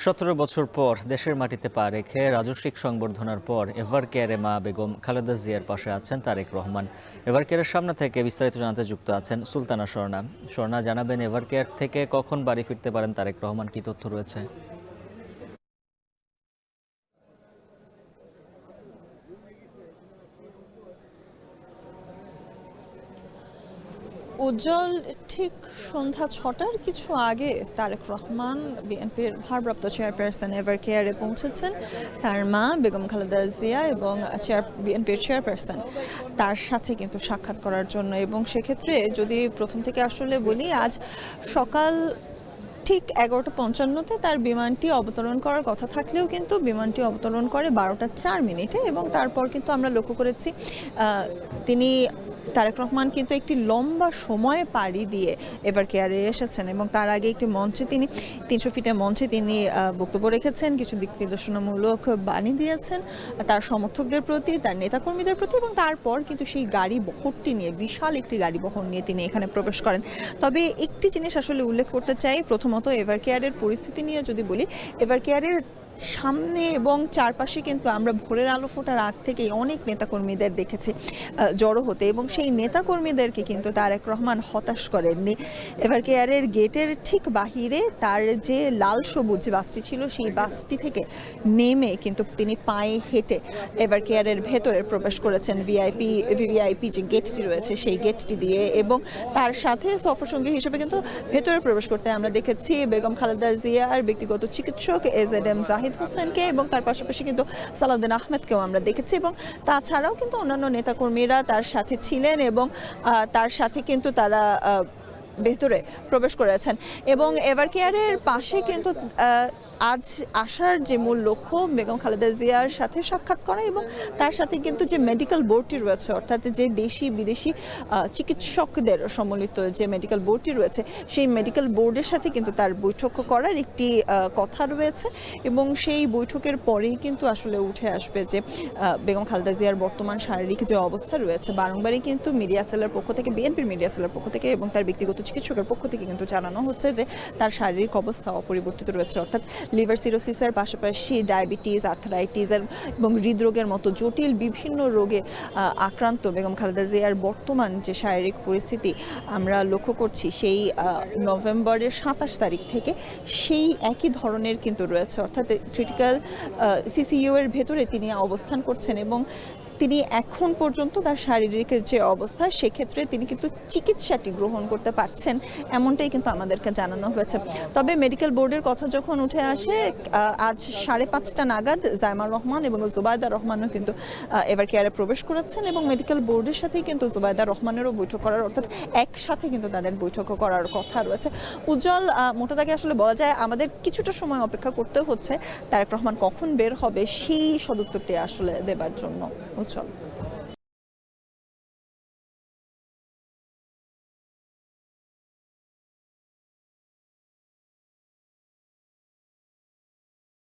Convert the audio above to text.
17 বছর পর দেশের মাটিতে পা রেখে রাজস্বিক সংবর্ধনার পর এভার কেয়ারে মা বেগম খালেদা জিয়ার পাশে আছেন তারেক রহমান। এভার কেয়ারের সামনে থেকে বিস্তারিত জানাতে যুক্ত আছেন সুলতানা স্বর্ণা। স্বর্ণা, জানাবেন এভার কেয়ার থেকে কখন বাড়ি ফিরতে পারেন তারেক রহমান, কি তথ্য রয়েছে? উজ্জ্বল, ঠিক সন্ধ্যা ৬টার কিছু আগে তারেক রহমান বিএনপির ভারপ্রাপ্ত চেয়ারপারসন এভার কেয়ারে পৌঁছেছেন। তার মা বেগম খালেদা জিয়া এবং বিএনপির চেয়ারপারসন তার সাথে কিন্তু সাক্ষাৎ করার জন্য। এবং সেক্ষেত্রে যদি প্রথম থেকে আসলে বলি, আজ সকাল ঠিক 11:55-তে তার বিমানটি অবতরণ করার কথা থাকলেও কিন্তু বিমানটি অবতরণ করে 12:04 এবং তারপর কিন্তু আমরা লক্ষ্য করেছি তিনি তারেক রহমান কিন্তু একটি লম্বা সময় পাড়ি দিয়ে এভার কেয়ারে এসেছেন এবং তার আগে একটি মঞ্চে তিনি 300 ফিটের মঞ্চে তিনি বক্তব্য রেখেছেন, কিছু দিক নির্দেশনামূলক বাণী দিয়েছেন তার সমর্থকদের প্রতি, তার নেতাকর্মীদের প্রতি, এবং তারপর কিন্তু সেই গাড়ি বহরটি নিয়ে, বিশাল একটি গাড়ি বহর নিয়ে তিনি এখানে প্রবেশ করেন। তবে একটি জিনিস আসলে উল্লেখ করতে চাই, প্রথমত এভার কেয়ারের পরিস্থিতি নিয়ে যদি বলি, এভার কেয়ারের সামনে এবং চারপাশে কিন্তু আমরা ভোরের আলো ফোটার আগ থেকেই অনেক নেতাকর্মীদের দেখেছি জড়ো হতে, এবং সেই নেতাকর্মীদেরকে কিন্তু তারেক রহমান হতাশ করেননি। এভার কেয়ারের গেটের ঠিক বাহিরে তার যে লাল সবুজ বাসটি ছিল, সেই বাসটি থেকে নেমে কিন্তু তিনি পায়ে হেঁটে এভার কেয়ারের ভেতরে প্রবেশ করেছেন, ভিভিআইপি যে গেটটি রয়েছে সেই গেটটি দিয়ে। এবং তার সাথে সফরসঙ্গী হিসেবে কিন্তু ভেতরে প্রবেশ করতে আমরা দেখেছি বেগম খালেদা জিয়ার ব্যক্তিগত চিকিৎসক এজেডএম জাহিদ হোসেনকে, এবং তার পাশাপাশি কিন্তু সালাউদ্দিন আহমেদকেও আমরা দেখেছি। এবং তাছাড়াও কিন্তু অন্যান্য নেতাকর্মীরা তার সাথে ছিলেন এবং তার সাথে কিন্তু তারা ভেতরে প্রবেশ করেছেন। এবং এভার কেয়ারের পাশে কিন্তু আজ আসার যে মূল লক্ষ্য বেগম খালেদা জিয়ার সাথে সাক্ষাৎ করা, এবং তার সাথে কিন্তু যে মেডিকেল বোর্ডটি রয়েছে, অর্থাৎ যে দেশি বিদেশি চিকিৎসকদের সম্মিলিত যে মেডিকেল বোর্ডটি রয়েছে, সেই মেডিকেল বোর্ডের সাথে কিন্তু তার বৈঠক করার একটি কথা রয়েছে। এবং সেই বৈঠকের পরেই কিন্তু আসলে উঠে আসবে যে বেগম খালেদা জিয়ার বর্তমান শারীরিক যে অবস্থা রয়েছে। বারংবারই কিন্তু মিডিয়া সেলের পক্ষ থেকে, বিএনপির মিডিয়া সেলের পক্ষ থেকে এবং তার ব্যক্তিগত চিকিৎসকের পক্ষ থেকে কিন্তু জানানো হচ্ছে যে তার শারীরিক অবস্থা অপরিবর্তিত রয়েছে, অর্থাৎ লিভার সিরোসিসের পাশাপাশি ডায়াবেটিস, আর্থারাইটিস এবং হৃদরোগের মতো জটিল বিভিন্ন রোগে আক্রান্ত বেগম খালেদা জিয়ার বর্তমান যে শারীরিক পরিস্থিতি আমরা লক্ষ্য করছি, সেই নভেম্বরের 27 তারিখ থেকে সেই একই ধরনের কিন্তু রয়েছে, অর্থাৎ ক্রিটিক্যাল সিসিইউ এর ভেতরে তিনি অবস্থান করছেন। এবং তিনি এখন পর্যন্ত তার শারীরিক যে অবস্থা, সেক্ষেত্রে তিনি কিন্তু চিকিৎসাটি গ্রহণ করতে পারছেন, এমনটাই কিন্তু আমাদেরকে জানানো হয়েছে। তবে মেডিকেল বোর্ডের কথা যখন উঠে আসে, আজ 5:30 নাগাদ জায়মা রহমান এবং জুবাইদা রহমানও কিন্তু এভার কেয়ারে প্রবেশ করেছেন, এবং মেডিকেল বোর্ডের সাথেই কিন্তু জুবাইদা রহমানেরও বৈঠক করার, অর্থাৎ একসাথে কিন্তু তাদের বৈঠক করার কথা রয়েছে। উজ্জ্বল, মোটা দাগে আসলে বলা যায় আমাদের কিছুটা সময় অপেক্ষা করতে হচ্ছে তারেক রহমান কখন বের হবে সেই সদুত্তরটি আসলে দেবার জন্য। উজ্জ্বল।